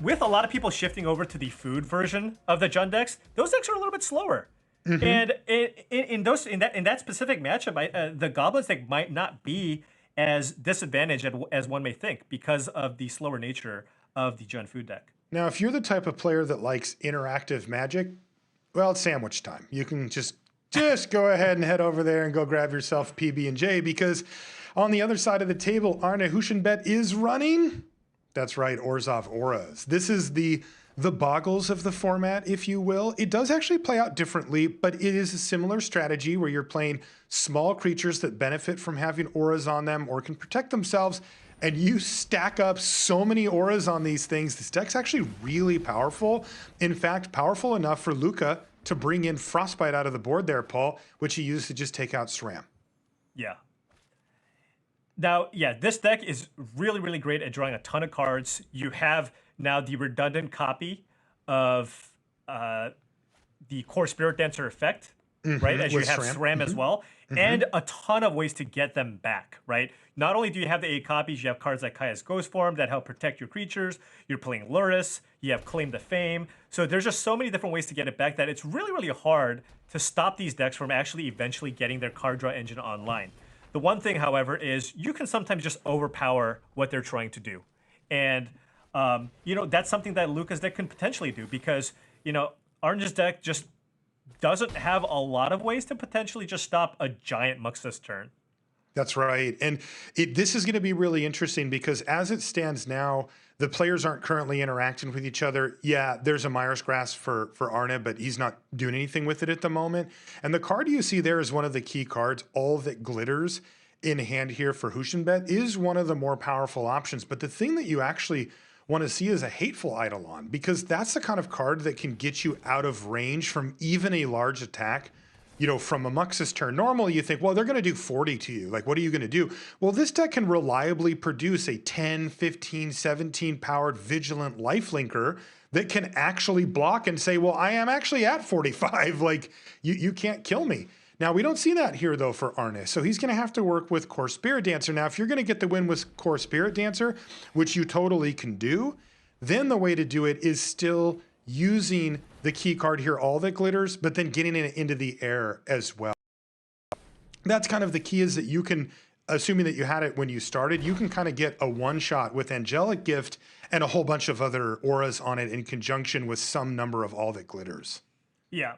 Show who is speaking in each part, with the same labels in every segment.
Speaker 1: with a lot of people shifting over to the food version of the Jund decks, those decks are a little bit slower. And in that specific matchup, the Goblins deck might not be as disadvantaged as one may think because of the slower nature of the Jund food deck.
Speaker 2: Now, if you're the type of player that likes interactive Magic, well, it's sandwich time. You can just go ahead and head over there and go grab yourself PB&J, because on the other side of the table, Arne Huschenbeth is running. That's right, Orzhov Auras. This is the boggles of the format, if you will. It does actually play out differently, but it is a similar strategy where you're playing small creatures that benefit from having auras on them or can protect themselves, and you stack up so many auras on these things. This deck's actually really powerful. In fact, powerful enough for Luca to bring in Frostbite out of the board there, Paul, which he used to just take out SRAM.
Speaker 1: Yeah. Now, yeah, this deck is really, really great at drawing a ton of cards. You have now the redundant copy of the Core Spirit Dancer effect, right? As you have SRAM as well, and a ton of ways to get them back, right? Not only do you have the 8 copies, you have cards like Kaya's Ghost Form that help protect your creatures. You're playing Luris. You have Claim to Fame. So there's just so many different ways to get it back that it's really, really hard to stop these decks from actually eventually getting their card draw engine online. The one thing, however, is you can sometimes just overpower what they're trying to do. And, you know, that's something that Luca's deck can potentially do because, you know, Arne's deck just doesn't have a lot of ways to potentially just stop a giant Muxus turn.
Speaker 2: That's right. And this is going to be really interesting because as it stands now, the players aren't currently interacting with each other. Yeah, there's a Myers Grasp for Arne, but he's not doing anything with it at the moment. And the card you see there is one of the key cards. All That Glitters in hand here for Huschenbeth is one of the more powerful options. But the thing that you actually want to see is a Hateful Eidolon, because that's the kind of card that can get you out of range from even a large attack. You know, from a Muxus turn, normally you think, well, they're going to do 40 to you. Like, what are you going to do? Well, this deck can reliably produce a 10, 15, 17 powered Vigilant Lifelinker that can actually block and say, well, I am actually at 45. Like, you can't kill me. Now, we don't see that here, though, for Arne. So he's going to have to work with Core Spirit Dancer. Now, if you're going to get the win with Core Spirit Dancer, which you totally can do, then the way to do it is still using the key card here, All That Glitters, but then getting it into the air as well. That's kind of the key, is that you can, assuming that you had it when you started, you can kind of get a one-shot with Angelic Gift and a whole bunch of other auras on it in conjunction with some number of All That Glitters.
Speaker 1: Yeah.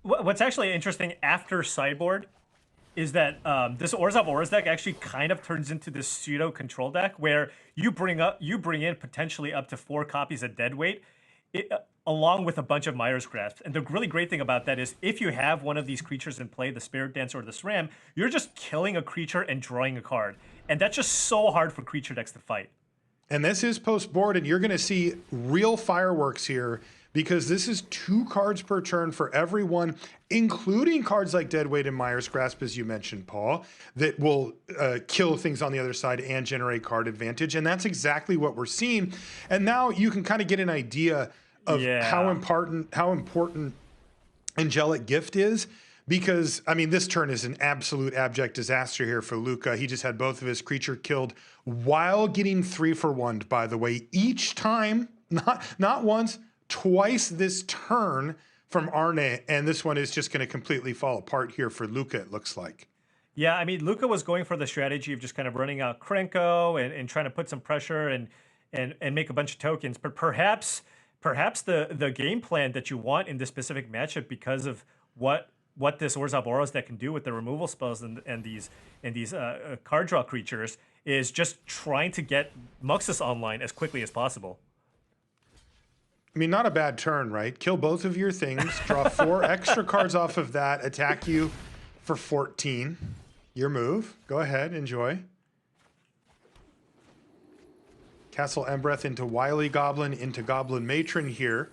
Speaker 1: What's actually interesting after sideboard is that this Orzhov Auras deck actually kind of turns into this pseudo control deck where you bring in potentially up to 4 copies of Deadweight, along with a bunch of Myers Grasps. And the really great thing about that is if you have one of these creatures in play, the Spirit Dancer or the SRAM, you're just killing a creature and drawing a card. And that's just so hard for creature decks to fight.
Speaker 2: And this is post-board, and you're going to see real fireworks here because this is 2 cards per turn for everyone, including cards like Deadweight and Myers Grasp, as you mentioned, Paul, that will kill things on the other side and generate card advantage. And that's exactly what we're seeing. And now you can kind of get an idea of how important Angelic Gift is, because, I mean, this turn is an absolute abject disaster here for Luca. He just had both of his creature killed while getting 3-for-1'd, by the way, each time, not once, twice this turn from Arne, and this one is just going to completely fall apart here for Luca, it looks like.
Speaker 1: Yeah, I mean, Luca was going for the strategy of just kind of running out Krenko and trying to put some pressure and make a bunch of tokens, but perhaps the game plan that you want in this specific matchup, because of what this Orzhov Auras that can do with the removal spells and these card draw creatures, is just trying to get Muxus online as quickly as possible.
Speaker 2: I mean, not a bad turn, right? Kill both of your things, draw 4 extra cards off of that, attack you for 14. Your move. Go ahead, enjoy. Castle Embereth into Wily Goblin, into Goblin Matron here.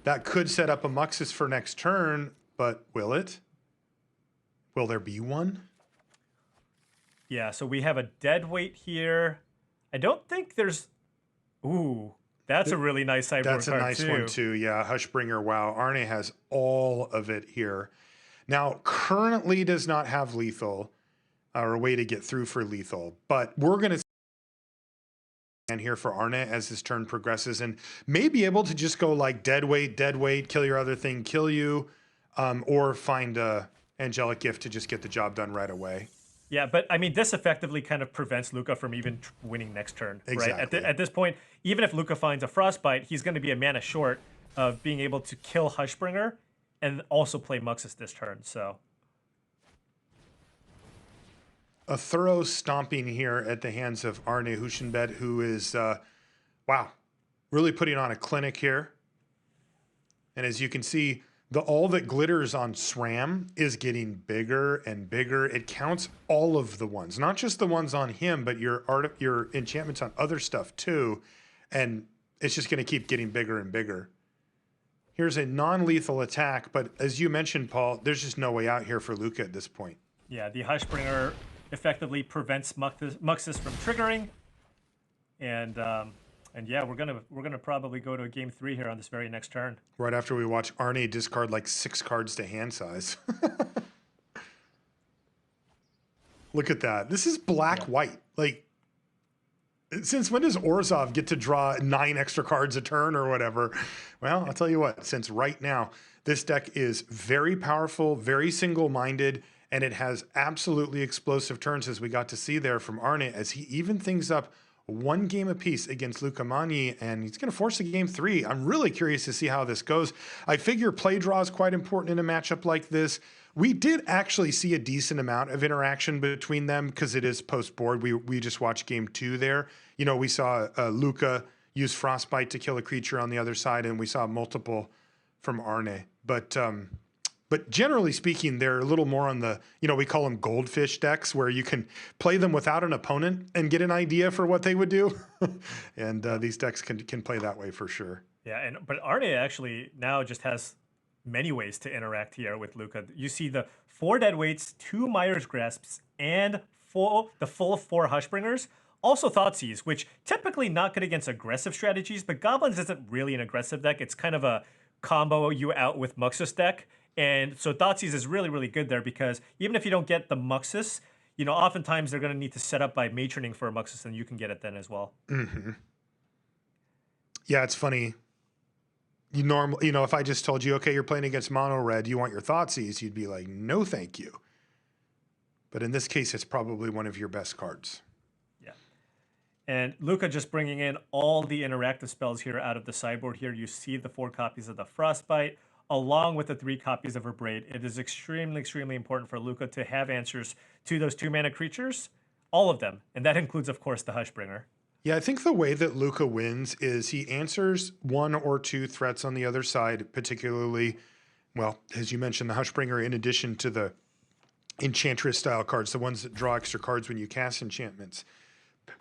Speaker 2: That could set up a Muxus for next turn, but will it? Will there be one?
Speaker 1: Yeah, so we have a Deadweight here. I don't think there's... Ooh, that's a really nice sideboard
Speaker 2: That's a
Speaker 1: card
Speaker 2: nice one too, yeah. Hushbringer, wow. Arne has all of it here. Now, currently does not have lethal, or a way to get through for lethal, but we're going to here for Arne as his turn progresses, and may be able to just go like dead weight, kill your other thing, kill you, or find a angelic gift to just get the job done right away.
Speaker 1: Yeah, but I mean, this effectively kind of prevents Luca from even winning next turn,
Speaker 2: Exactly.
Speaker 1: right? At this point, even if Luca finds a Frostbite, he's going to be a mana short of being able to kill Hushbringer and also play Muxus this turn. So
Speaker 2: a thorough stomping here at the hands of Arne Huschenbeth, who is, wow, really putting on a clinic here. And as you can see, all that glitters on SRAM is getting bigger and bigger. It counts all of the ones, not just the ones on him, but your enchantments on other stuff too. And it's just going to keep getting bigger and bigger. Here's a non-lethal attack, but as you mentioned, Paul, there's just no way out here for Luca at this point.
Speaker 1: Yeah, the Hushbringer effectively prevents Muxus from triggering. And yeah, we're gonna probably go to a game 3 here on this very next turn.
Speaker 2: Right after we watch Arne discard like 6 cards to hand size. Look at that. This is black-white. Like, since when does Orzhov get to draw 9 extra cards a turn or whatever? Well, I'll tell you what, since right now, this deck is very powerful, very single-minded, and it has absolutely explosive turns, as we got to see there from Arne, as he evened things up 1 game apiece against Luca Magni, and he's going to force a game 3. I'm really curious to see how this goes. I figure play draw is quite important in a matchup like this. We did actually see a decent amount of interaction between them because it is post-board. We just watched game 2 there. You know, we saw Luca use Frostbite to kill a creature on the other side, and we saw multiple from Arne. But generally speaking, they're a little more on the, you know, we call them goldfish decks, where you can play them without an opponent and get an idea for what they would do. And these decks can play that way for sure.
Speaker 1: Yeah, but Arne actually now just has many ways to interact here with Luca. You see the 4 dead weights, 2 Myers Grasps, and the full 4 Hushbringers. Also Thoughtseize, which typically not good against aggressive strategies, but Goblins isn't really an aggressive deck. It's kind of a combo you out with Muxus deck. And so Thoughtseize is really, really good there because even if you don't get the Muxus, you know, oftentimes they're going to need to set up by matroning for a Muxus, and you can get it then as well.
Speaker 2: Mm-hmm. Yeah, it's funny. You know, if I just told you, okay, you're playing against mono red, you want your Thoughtseize, you'd be like, no, thank you. But in this case, it's probably one of your best cards.
Speaker 1: Yeah. And Luca just bringing in all the interactive spells here out of the sideboard here. You see the 4 copies of the Frostbite, along with the 3 copies of Abrade. It is extremely, extremely important for Luca to have answers to those 2-mana creatures, all of them. And that includes, of course, the Hushbringer.
Speaker 2: Yeah, I think the way that Luca wins is he answers 1 or 2 threats on the other side, particularly, well, as you mentioned, the Hushbringer, in addition to the Enchantress-style cards, the ones that draw extra cards when you cast enchantments.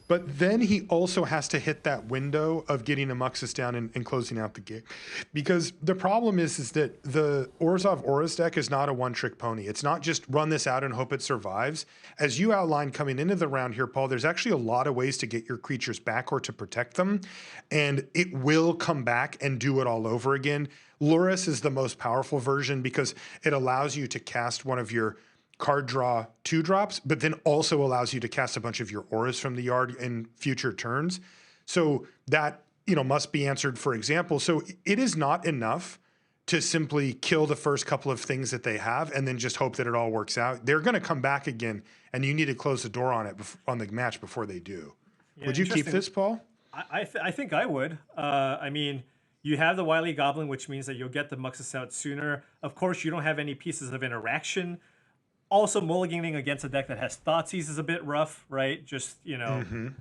Speaker 2: But then he also has to hit that window of getting a Muxus down and closing out the game. Because the problem is that the Orzhov Auras deck is not a one-trick pony. It's not just run this out and hope it survives. As you outlined coming into the round here, Paul, there's actually a lot of ways to get your creatures back or to protect them. And it will come back and do it all over again. Lurrus is the most powerful version because it allows you to cast one of your card draw 2-drops, but then also allows you to cast a bunch of your auras from the yard in future turns. So that, you know, must be answered, for example. So it is not enough to simply kill the first couple of things that they have and then just hope that it all works out. They're going to come back again, and you need to close the door on it on the match before they do. Yeah, would you keep this, Paul?
Speaker 1: I think I would. I mean, you have the Wily Goblin, which means that you'll get the Muxus out sooner. Of course, you don't have any pieces of interaction. Also, mulliganing against a deck that has Thoughtseize is a bit rough, right? Just, you know,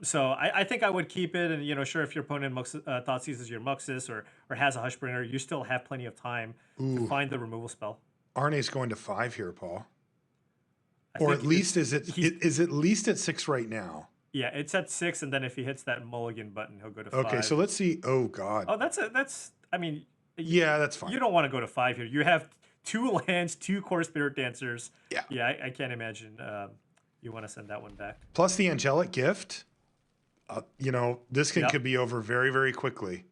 Speaker 1: so I think I would keep it. And, you know, sure, if your opponent Thoughtseize is your Muxus or has a Hushbringer, you still have plenty of time to find the removal spell.
Speaker 2: Arne's going to 5 here, Paul. Or at least is at least at 6 right now?
Speaker 1: Yeah, it's at 6, and then if he hits that mulligan button, he'll go to 5.
Speaker 2: Okay, so let's see. Oh, God.
Speaker 1: Oh, I mean...
Speaker 2: Yeah, that's fine.
Speaker 1: You don't want to go to 5 here. You have 2 lands, 2 Core Spirit Dancers.
Speaker 2: Yeah.
Speaker 1: Yeah, I can't imagine you want to send that one back.
Speaker 2: Plus the Angelic Gift. You know, this could be over very, very quickly.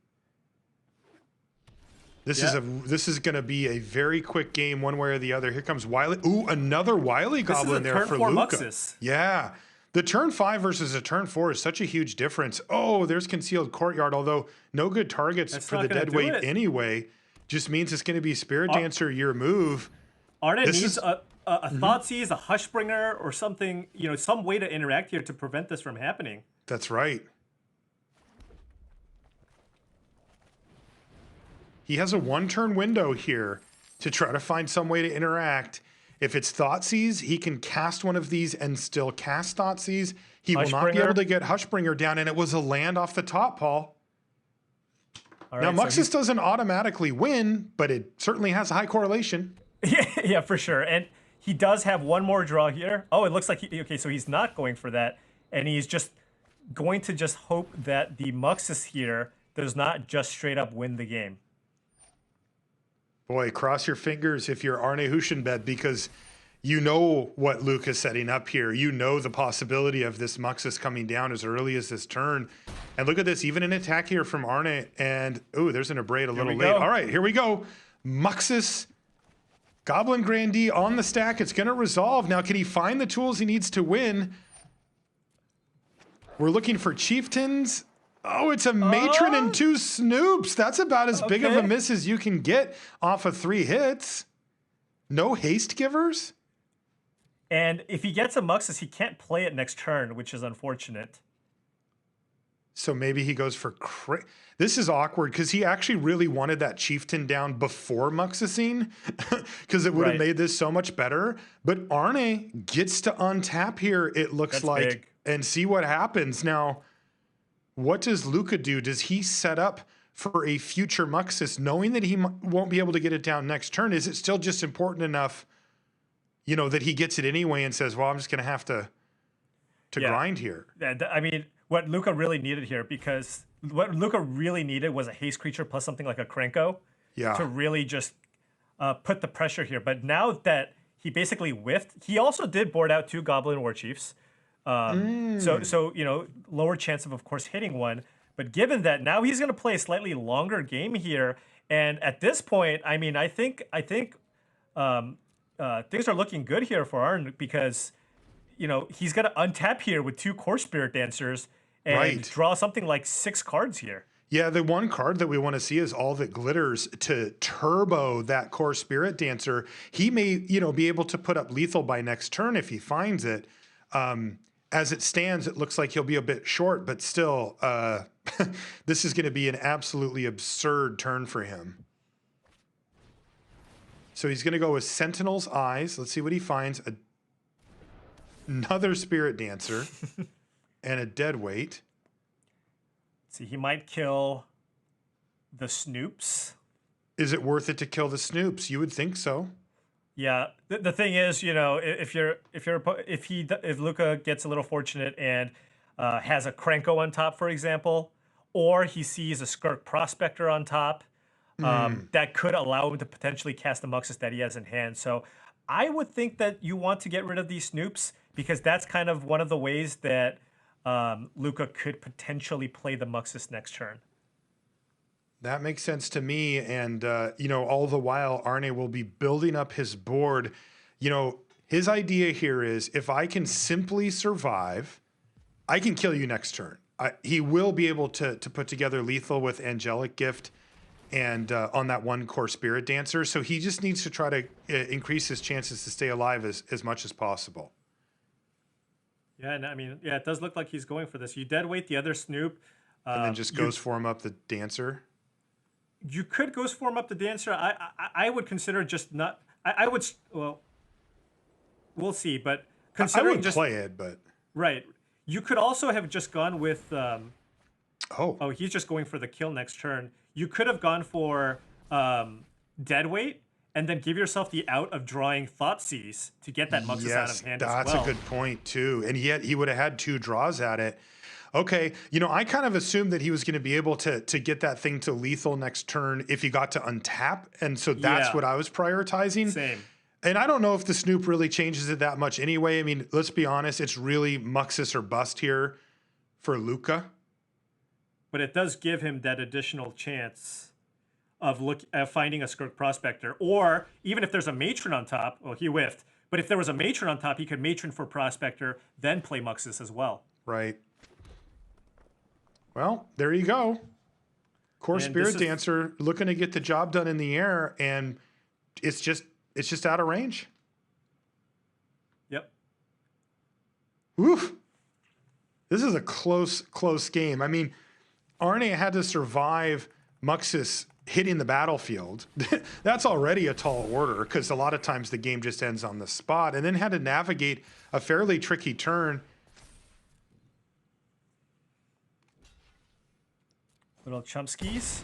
Speaker 2: This is going to be a very quick game, one way or the other. Here comes Wily. Ooh, another Wily Goblin there for Luca. Muxus. Yeah, The turn 5 versus a turn 4 is such a huge difference. Oh, there's concealed courtyard, although no good targets
Speaker 1: That's
Speaker 2: for
Speaker 1: not
Speaker 2: the
Speaker 1: gonna
Speaker 2: dead
Speaker 1: do
Speaker 2: weight
Speaker 1: it.
Speaker 2: anyway. Just means it's going to be Spirit Dancer your move.
Speaker 1: Arne
Speaker 2: This
Speaker 1: needs
Speaker 2: is
Speaker 1: a Thoughtseize, a Hushbringer, or something, some way to interact here to prevent this from happening.
Speaker 2: That's right. He has a 1-turn window here to try to find some way to interact. If it's Thoughtseize, he can cast one of these and still cast Thoughtseize. He will not be able to get Hushbringer down, and it was a land off the top, Paul.
Speaker 1: All
Speaker 2: Now,
Speaker 1: right, so
Speaker 2: Muxus doesn't automatically win, but it certainly has a high correlation.
Speaker 1: yeah, for sure. And he does have one more draw here. Oh, it looks like okay, so he's not going for that, and he's just going to just hope that the Muxus here does not just straight up win the game.
Speaker 2: Boy, cross your fingers if you're Arne Huschenbeth, because you know what Luca's setting up here. You know the possibility of this Muxus coming down as early as this turn. And look at this, even an attack here from Arne. And, ooh, there's an Abrade a little late. All right, here we go. Muxus, Goblin Grandee on the stack. It's going to resolve. Now, can he find the tools he needs to win? We're looking for Chieftains. Oh, it's a Matron and 2 Snoops. That's about as big of a miss as you can get off of 3 hits. No Haste Givers?
Speaker 1: And if he gets a Muxus, he can't play it next turn, which is unfortunate.
Speaker 2: So maybe he goes for... This is awkward because he actually really wanted that Chieftain down before Muxusing because it would have made this so much better. But Arne gets to untap here, it looks like, big. And see what happens. Now, what does Luca do? Does he set up for a future Muxus knowing that he won't be able to get it down next turn? Is it still just important enough, that he gets it anyway and says, well, I'm just going to have to grind here?
Speaker 1: I mean, what Luca really needed here, because what Luca really needed was a haste creature plus something like a Krenko to really just put the pressure here. But now that he basically whiffed, he also did board out 2 Goblin War Chiefs. So lower chance of course, hitting one. But given that, now he's going to play a slightly longer game here. And at this point, I mean, I think things are looking good here for Arne because, he's going to untap here with 2 Core Spirit Dancers and draw something like 6 cards here.
Speaker 2: Yeah, the one card that we want to see is All That Glitters to turbo that Core Spirit Dancer. He may, be able to put up lethal by next turn if he finds it. As it stands, it looks like he'll be a bit short, but still, this is going to be an absolutely absurd turn for him. So he's going to go with Sentinel's Eyes. Let's see what he finds. Another Spirit Dancer and a Deadweight.
Speaker 1: See, he might kill the Snoops.
Speaker 2: Is it worth it to kill the Snoops? You would think so.
Speaker 1: Yeah, the thing is, if Luca gets a little fortunate and has a Krenko on top, for example, or he sees a Skirk Prospector on top, that could allow him to potentially cast the Muxus that he has in hand. So I would think that you want to get rid of these Snoops because that's kind of one of the ways that Luca could potentially play the Muxus next turn.
Speaker 2: That makes sense to me. And, all the while, Arne will be building up his board. His idea here is if I can simply survive, I can kill you next turn. He will be able to put together lethal with Angelic Gift and on that 1 Core Spirit Dancer. So he just needs to try to increase his chances to stay alive as much as possible. Yeah,
Speaker 1: and I mean, it does look like he's going for this. You deadweight the other Snoop.
Speaker 2: And then just Ghost Form up the Dancer.
Speaker 1: You could Ghost Form up the Dancer. I would consider just not... I would... Well, we'll see, but considering
Speaker 2: I would play it, but...
Speaker 1: Right. You could also have just gone with...
Speaker 2: Oh,
Speaker 1: he's just going for the kill next turn. You could have gone for Deadweight and then give yourself the out of drawing Thoughtseize to get that Muxus out of hand as well.
Speaker 2: That's a good point, too. And yet he would have had 2 draws at it. Okay, I kind of assumed that he was going to be able to get that thing to lethal next turn if he got to untap. And so that's what I was prioritizing.
Speaker 1: Same.
Speaker 2: And I don't know if the Snoop really changes it that much anyway. I mean, let's be honest. It's really Muxus or bust here for Luca.
Speaker 1: But it does give him that additional chance of finding a Skirk Prospector. Or even if there's a Matron on top, he whiffed. But if there was a matron on top, he could matron for Prospector, then play Muxus as well.
Speaker 2: Right. Well, there you go. Core
Speaker 1: And
Speaker 2: Spirit
Speaker 1: this is-
Speaker 2: Dancer looking to get the job done in the air, and it's just out of range.
Speaker 1: Yep.
Speaker 2: Oof. This is a close game. I mean, Arne had to survive Muxus hitting the battlefield. That's already a tall order because a lot of times the game just ends on the spot, and then had to navigate a fairly tricky turn.
Speaker 1: Little Chomskys.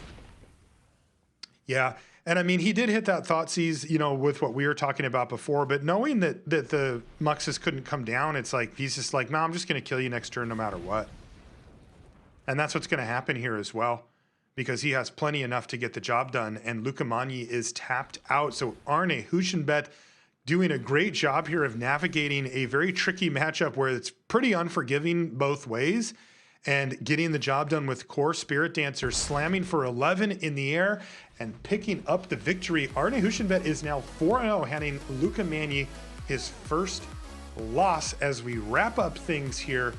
Speaker 2: Yeah. And I mean, he did hit that Thoughtseize, with what we were talking about before, but knowing that the Muxus couldn't come down, it's like, he's just like, no, I'm just going to kill you next turn no matter what. And that's what's going to happen here as well, because he has plenty enough to get the job done, and Luca Magni is tapped out. So Arne Huschenbeth doing a great job here of navigating a very tricky matchup where it's pretty unforgiving both ways, and getting the job done with Core Spirit Dancer, slamming for 11 in the air and picking up the victory. Arne Huschenbeth is now 4-0, handing Luca Magni his first loss as we wrap up things here